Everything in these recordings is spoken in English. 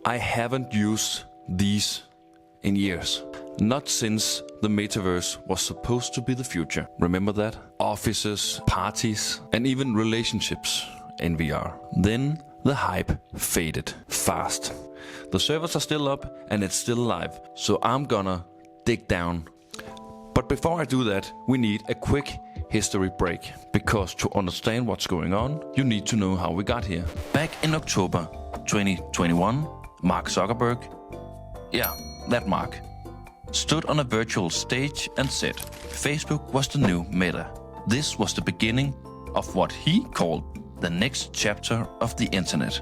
I haven't used these in years. Not since the metaverse was supposed to be the future. Remember that? Offices, parties, and even relationships in VR. Then the hype faded fast. The servers are still up and it's still alive, so I'm gonna dig down. But before I do that, we need a quick history break. Because to understand what's going on, you need to know how we got here. Back in October 2021, Mark Zuckerberg, yeah, that Mark, stood on a virtual stage and said Facebook was the new Meta. This was the beginning of what he called the next chapter of the internet.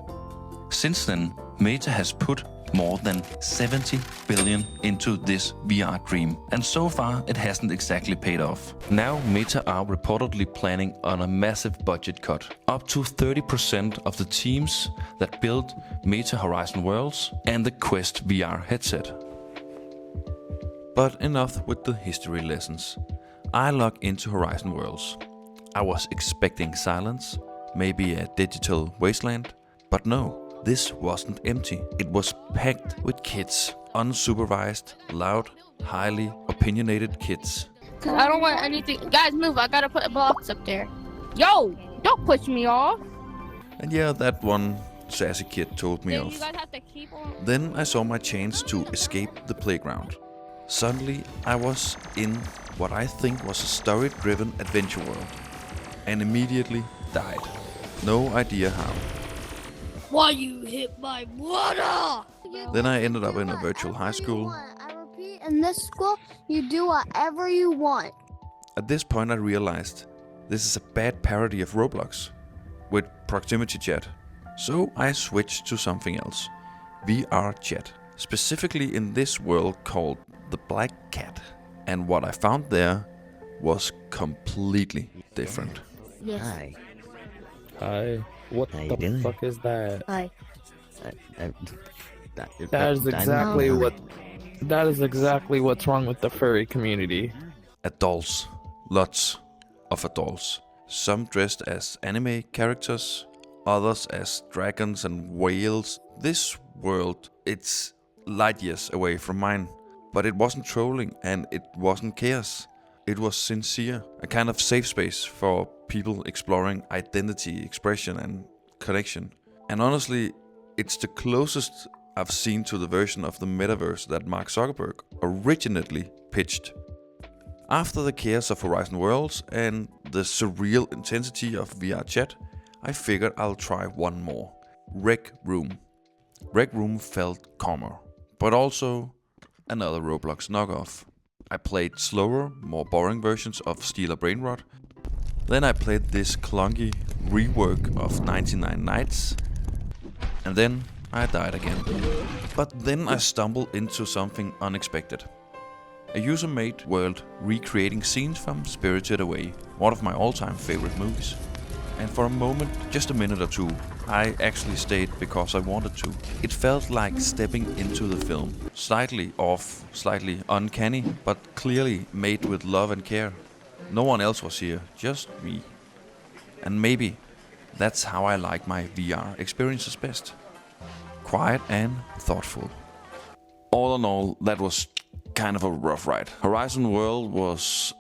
Since then, Meta has put more than 70 billion into this VR dream, and so far it hasn't exactly paid off. Now Meta are reportedly planning on a massive budget cut. Up to 30% of the teams that built Meta Horizon Worlds and the Quest VR headset. But enough with the history lessons. I log into Horizon Worlds. I was expecting silence, maybe a digital wasteland, but no. This wasn't empty. It was packed with kids. Unsupervised, loud, highly opinionated kids. Cause I don't want anything. Guys, move. I gotta put blocks up there. Yo, don't push me off. And yeah, that one sassy kid told me off. You guys have to keep on. Then I saw my chance to escape the playground. Suddenly, I was in what I think was a story-driven adventure world. And immediately died. No idea how. Why you hit my brother? Then I ended up in a virtual high school. I repeat, in this school, you do whatever you want. At this point I realized this is a bad parody of Roblox with proximity chat. So I switched to something else. VR chat. Specifically in this world called the Black Cat. And what I found there was completely different. Yes. Hi. Hi. What How you the doing? fuck is that? Hi. That is exactly what. That is exactly what's wrong with the furry community. Adults. Lots of adults. Some dressed as anime characters, others as dragons and whales. This world, it's light years away from mine. But it wasn't trolling and it wasn't chaos. It was sincere, a kind of safe space for people exploring identity, expression and connection. And honestly, it's the closest I've seen to the version of the metaverse that Mark Zuckerberg originally pitched. After the chaos of Horizon Worlds and the surreal intensity of VR chat, I figured I'll try one more. Rec Room. Rec Room felt calmer, but also another Roblox knockoff. I played slower, more boring versions of Steeler Brainrot. Then I played this clunky rework of 99 Nights. And then I died again. But then I stumbled into something unexpected. A user-made world recreating scenes from Spirited Away, one of my all-time favorite movies. And for a moment, just a minute or two, I actually stayed because I wanted to. It felt like stepping into the film. Slightly off, slightly uncanny, but clearly made with love and care. No one else was here, just me. And maybe that's how I like my VR experiences best. Quiet and thoughtful. All in all, that was kind of a rough ride. Horizon World was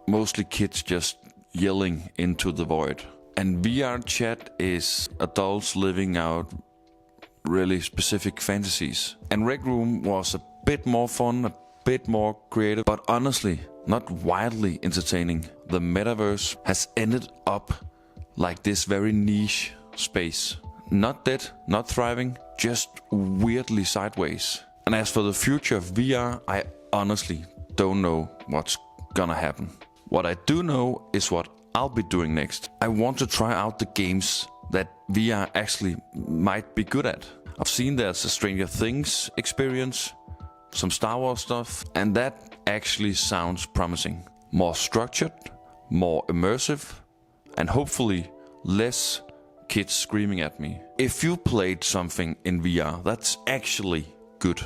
mostly kids just yelling into the void. And VR chat is adults living out really specific fantasies. And Rec Room was a bit more fun, a bit more creative, but honestly, not wildly entertaining. The metaverse has ended up like this very niche space. Not dead, not thriving, just weirdly sideways. And as for the future of VR, I honestly don't know what's gonna happen. What I do know is what I'll be doing next. I want to try out the games that VR actually might be good at. I've seen there's a Stranger Things experience, some Star Wars stuff, and that actually sounds promising. More structured, more immersive, and hopefully less kids screaming at me. If you played something in VR that's actually good,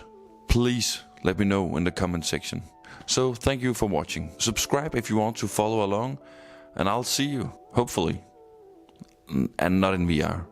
please let me know in the comment section. So thank you for watching. Subscribe if you want to follow along, and I'll see you, hopefully, and not in VR.